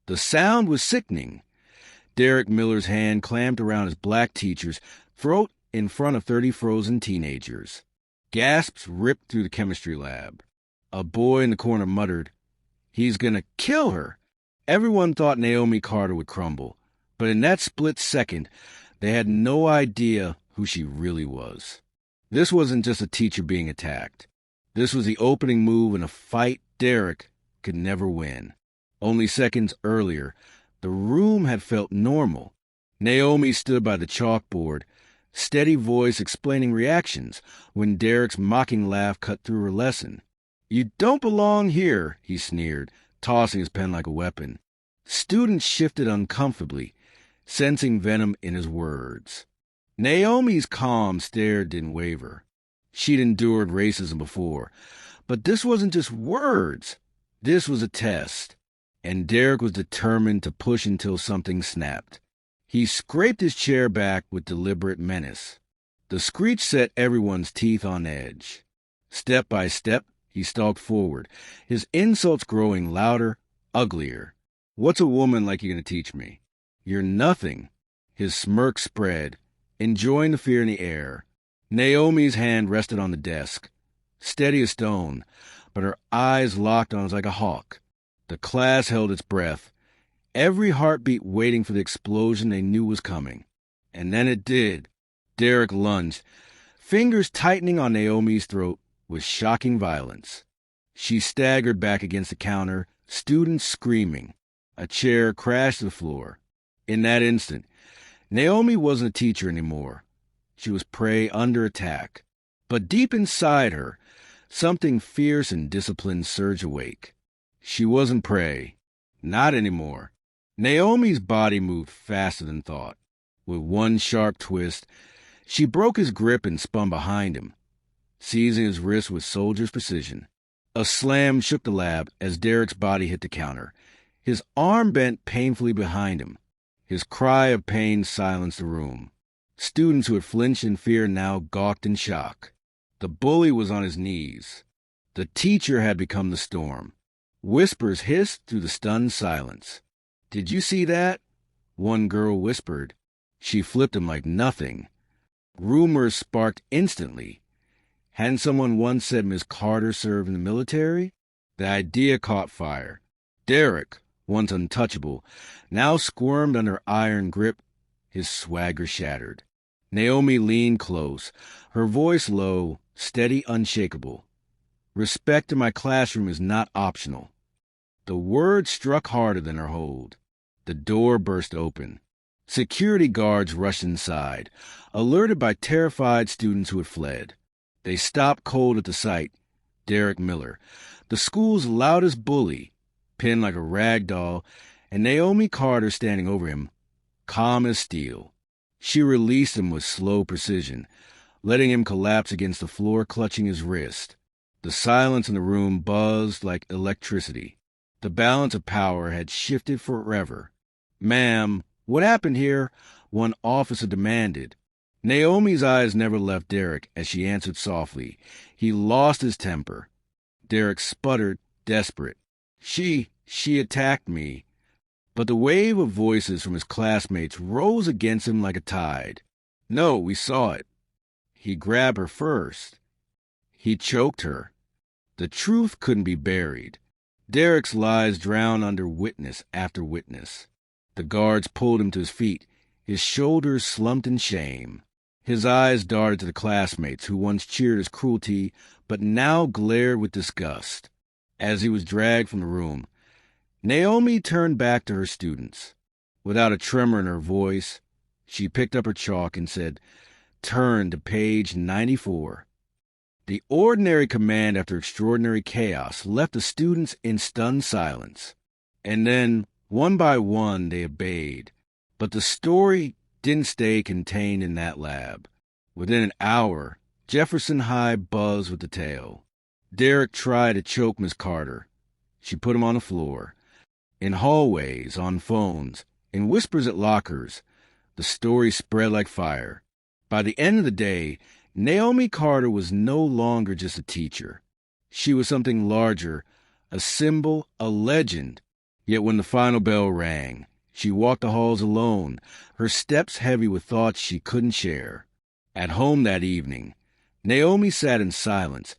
The sound was sickening. Derek Miller's hand clamped around his black teacher's throat in front of 30 frozen teenagers. Gasps ripped through the chemistry lab. A boy in the corner muttered, "He's gonna kill her." Everyone thought Naomi Carter would crumble, but in that split second, they had no idea who she really was. This wasn't just a teacher being attacked. This was the opening move in a fight Derek could never win. Only seconds earlier, the room had felt normal. Naomi stood by the chalkboard, steady voice explaining reactions, when Derek's mocking laugh cut through her lesson. "You don't belong here," he sneered, tossing his pen like a weapon. Students shifted uncomfortably, sensing venom in his words. Naomi's calm stare didn't waver. She'd endured racism before, but this wasn't just words. This was a test, and Derek was determined to push until something snapped. He scraped his chair back with deliberate menace. The screech set everyone's teeth on edge. Step by step, he stalked forward, his insults growing louder, uglier. "What's a woman like you going to teach me?" "You're nothing." His smirk spread, enjoying the fear in the air. Naomi's hand rested on the desk, steady as stone, but her eyes locked on us like a hawk. The class held its breath, every heartbeat waiting for the explosion they knew was coming. And then it did. Derek lunged, fingers tightening on Naomi's throat with shocking violence. She staggered back against the counter, students screaming. A chair crashed to the floor. In that instant, Naomi wasn't a teacher anymore. She was prey under attack. But deep inside her, something fierce and disciplined surged awake. She wasn't prey. Not anymore. Naomi's body moved faster than thought. With one sharp twist, she broke his grip and spun behind him, seizing his wrist with soldier's precision. A slam shook the lab as Derek's body hit the counter. His arm bent painfully behind him. His cry of pain silenced the room. Students who had flinched in fear now gawked in shock. The bully was on his knees. The teacher had become the storm. Whispers hissed through the stunned silence. "Did you see that?" one girl whispered. She flipped him like nothing. Rumors sparked instantly. Hadn't someone once said Miss Carter served in the military? The idea caught fire. Derek, once untouchable, now squirmed under her iron grip, his swagger shattered. Naomi leaned close, her voice low, steady, unshakable. "Respect in my classroom is not optional." The word struck harder than her hold. The door burst open. Security guards rushed inside, alerted by terrified students who had fled. They stopped cold at the sight. Derek Miller, the school's loudest bully, pinned like a rag doll, and Naomi Carter standing over him, calm as steel. She released him with slow precision, letting him collapse against the floor, clutching his wrist. The silence in the room buzzed like electricity. The balance of power had shifted forever. "Ma'am, what happened here?" one officer demanded. Naomi's eyes never left Derek as she answered softly. He lost his temper. Derek sputtered, desperate. She attacked me." But the wave of voices from his classmates rose against him like a tide. "No, we saw it. He grabbed her first. He choked her." The truth couldn't be buried. Derek's lies drowned under witness after witness. The guards pulled him to his feet, his shoulders slumped in shame. His eyes darted to the classmates who once cheered his cruelty, but now glared with disgust. As he was dragged from the room, Naomi turned back to her students. Without a tremor in her voice, she picked up her chalk and said, "Turn to page 94. The ordinary command after extraordinary chaos left the students in stunned silence. And then, one by one, they obeyed. But the story didn't stay contained in that lab. Within an hour, Jefferson High buzzed with the tale. Derek tried to choke Miss Carter. She put him on the floor. In hallways, on phones, in whispers at lockers, the story spread like fire. By the end of the day, Naomi Carter was no longer just a teacher. She was something larger, a symbol, a legend. Yet when the final bell rang, she walked the halls alone, her steps heavy with thoughts she couldn't share. At home that evening, Naomi sat in silence,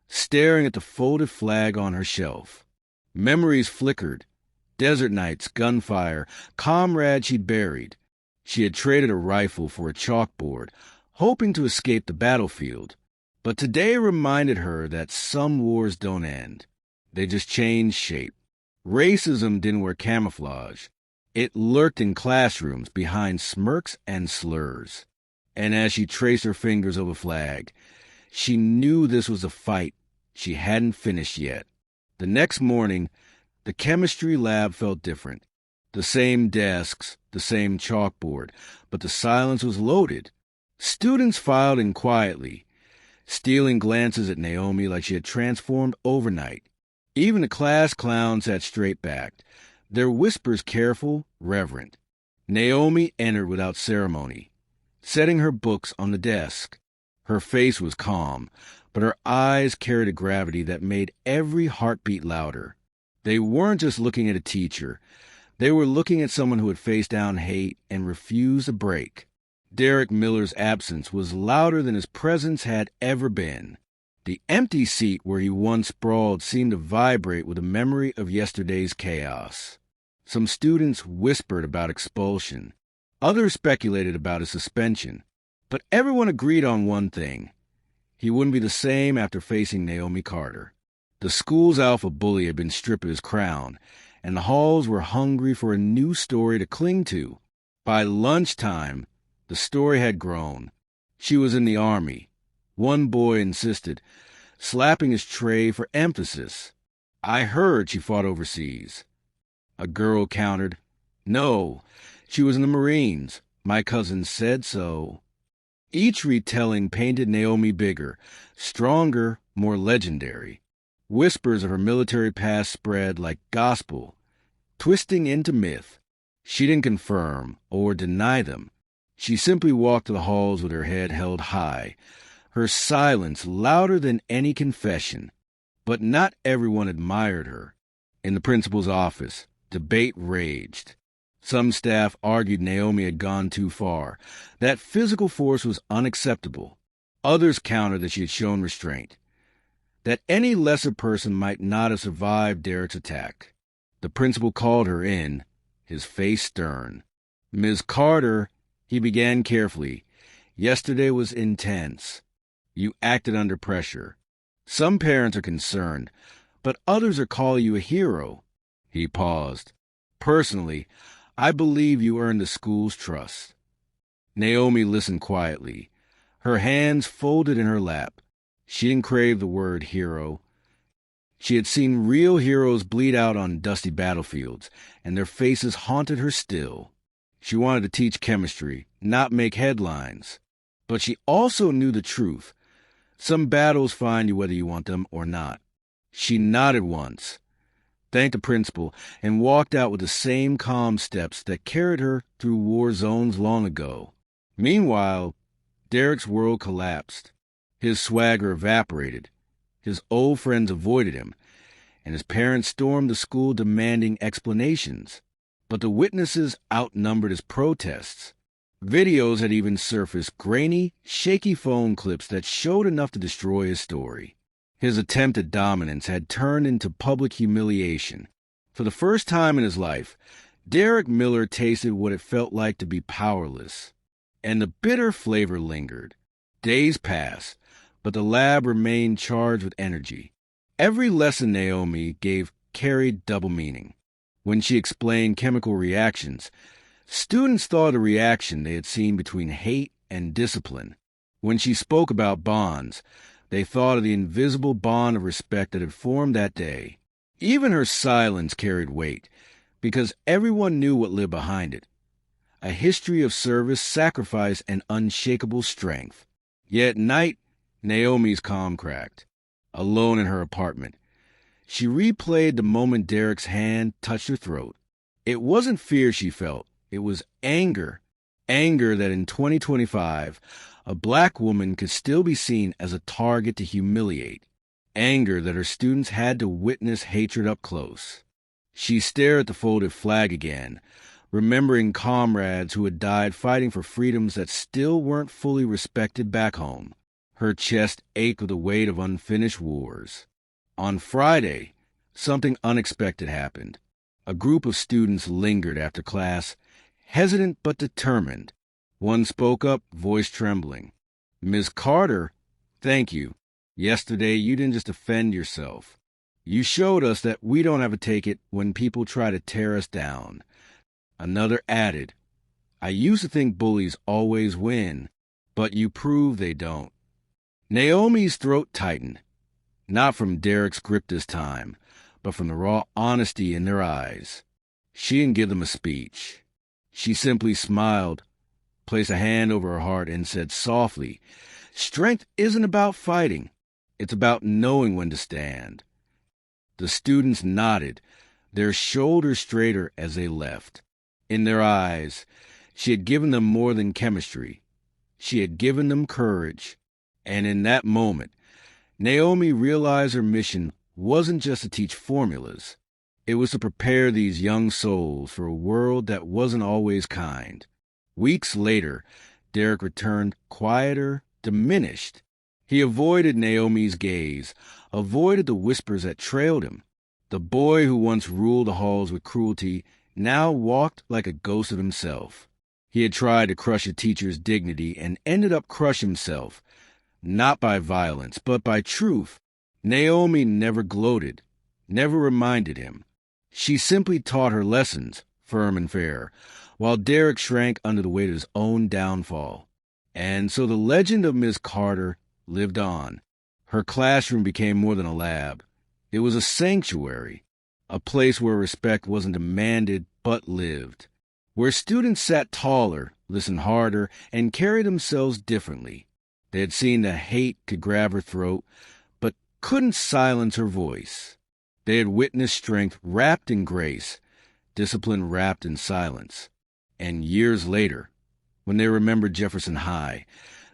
staring at the folded flag on her shelf. Memories flickered. Desert nights, gunfire, comrades she'd buried. She had traded a rifle for a chalkboard, hoping to escape the battlefield. But today reminded her that some wars don't end. They just change shape. Racism didn't wear camouflage. It lurked in classrooms behind smirks and slurs. And as she traced her fingers over the flag, she knew this was a fight she hadn't finished yet. The next morning, the chemistry lab felt different. The same desks, the same chalkboard, but the silence was loaded. Students filed in quietly, stealing glances at Naomi like she had transformed overnight. Even the class clown sat straight-backed, their whispers careful, reverent. Naomi entered without ceremony, setting her books on the desk. Her face was calm, but her eyes carried a gravity that made every heartbeat louder. They weren't just looking at a teacher. They were looking at someone who had faced down hate and refused a break. Derek Miller's absence was louder than his presence had ever been. The empty seat where he once sprawled seemed to vibrate with a memory of yesterday's chaos. Some students whispered about expulsion. Others speculated about his suspension. But everyone agreed on one thing. He wouldn't be the same after facing Naomi Carter. The school's alpha bully had been stripped of his crown, and the halls were hungry for a new story to cling to. By lunchtime, the story had grown. She was in the Army. One boy insisted, slapping his tray for emphasis. I heard she fought overseas. A girl countered, no, she was in the Marines. My cousin said so. Each retelling painted Naomi bigger, stronger, more legendary. Whispers of her military past spread like gospel, twisting into myth. She didn't confirm or deny them. She simply walked to the halls with her head held high, her silence louder than any confession. But not everyone admired her. In the principal's office, debate raged. Some staff argued Naomi had gone too far, that physical force was unacceptable. Others countered that she had shown restraint, that any lesser person might not have survived Derek's attack. The principal called her in, his face stern. Ms. Carter, he began carefully, yesterday was intense. You acted under pressure. Some parents are concerned, but others are calling you a hero. He paused. Personally, I believe you earned the school's trust. Naomi listened quietly, her hands folded in her lap. She didn't crave the word hero. She had seen real heroes bleed out on dusty battlefields, and their faces haunted her still. She wanted to teach chemistry, not make headlines. But she also knew the truth. Some battles find you whether you want them or not. She nodded once, thanked the principal, and walked out with the same calm steps that carried her through war zones long ago. Meanwhile, Derek's world collapsed. His swagger evaporated. His old friends avoided him, and his parents stormed the school demanding explanations. But the witnesses outnumbered his protests. Videos had even surfaced grainy, shaky phone clips that showed enough to destroy his story. His attempt at dominance had turned into public humiliation. For the first time in his life, Derek Miller tasted what it felt like to be powerless. And the bitter flavor lingered. Days passed, but the lab remained charged with energy. Every lesson Naomi gave carried double meaning. When she explained chemical reactions, students thought of the reaction they had seen between hate and discipline. When she spoke about bonds, they thought of the invisible bond of respect that had formed that day. Even her silence carried weight, because everyone knew what lived behind it. A history of service, sacrifice, and unshakable strength. Yet at night, Naomi's calm cracked. Alone in her apartment, she replayed the moment Derek's hand touched her throat. It wasn't fear she felt. It was anger. Anger that in 2025, a black woman could still be seen as a target to humiliate. Anger that her students had to witness hatred up close. She stared at the folded flag again, remembering comrades who had died fighting for freedoms that still weren't fully respected back home. Her chest ached with the weight of unfinished wars. On Friday, something unexpected happened. A group of students lingered after class, hesitant but determined. One spoke up, voice trembling. "Ms. Carter, thank you. Yesterday, you didn't just defend yourself. You showed us that we don't have to take it when people try to tear us down." Another added, "I used to think bullies always win, but you prove they don't." Naomi's throat tightened, not from Derek's grip this time, but from the raw honesty in their eyes. She didn't give them a speech. She simply smiled, placed a hand over her heart, and said softly, "Strength isn't about fighting. It's about knowing when to stand." The students nodded, their shoulders straighter as they left. In their eyes, she had given them more than chemistry. She had given them courage. And in that moment, Naomi realized her mission wasn't just to teach formulas. It was to prepare these young souls for a world that wasn't always kind. Weeks later, Derek returned quieter, diminished. He avoided Naomi's gaze, avoided the whispers that trailed him. The boy who once ruled the halls with cruelty now walked like a ghost of himself. He had tried to crush a teacher's dignity and ended up crushing himself, not by violence, but by truth. Naomi never gloated, never reminded him. She simply taught her lessons, firm and fair, while Derek shrank under the weight of his own downfall. And so the legend of Miss Carter lived on. Her classroom became more than a lab. It was a sanctuary, a place where respect wasn't demanded but lived, where students sat taller, listened harder, and carried themselves differently. They had seen that hate could grab her throat, but couldn't silence her voice. They had witnessed strength wrapped in grace, discipline wrapped in silence. And years later, when they remembered Jefferson High,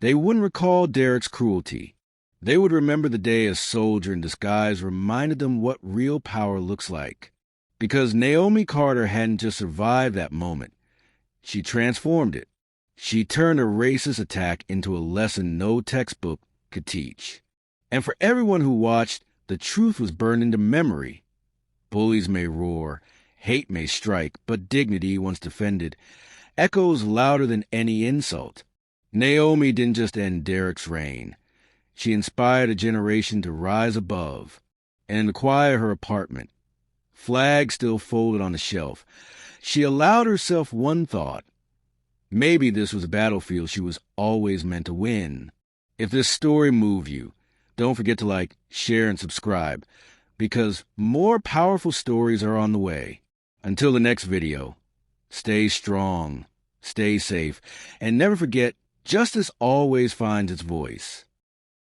they wouldn't recall Derek's cruelty. They would remember the day a soldier in disguise reminded them what real power looks like. Because Naomi Carter hadn't just survived that moment, she transformed it. She turned a racist attack into a lesson no textbook could teach. And for everyone who watched, the truth was burned into memory. Bullies may roar, hate may strike, but dignity, once defended, echoes louder than any insult. Naomi didn't just end Derek's reign. She inspired a generation to rise above. And in the quiet of her apartment, flag still folded on the shelf, she allowed herself one thought. Maybe this was a battlefield she was always meant to win. If this story moved you, don't forget to like, share, and subscribe, because more powerful stories are on the way. Until the next video, stay strong, stay safe, and never forget, justice always finds its voice.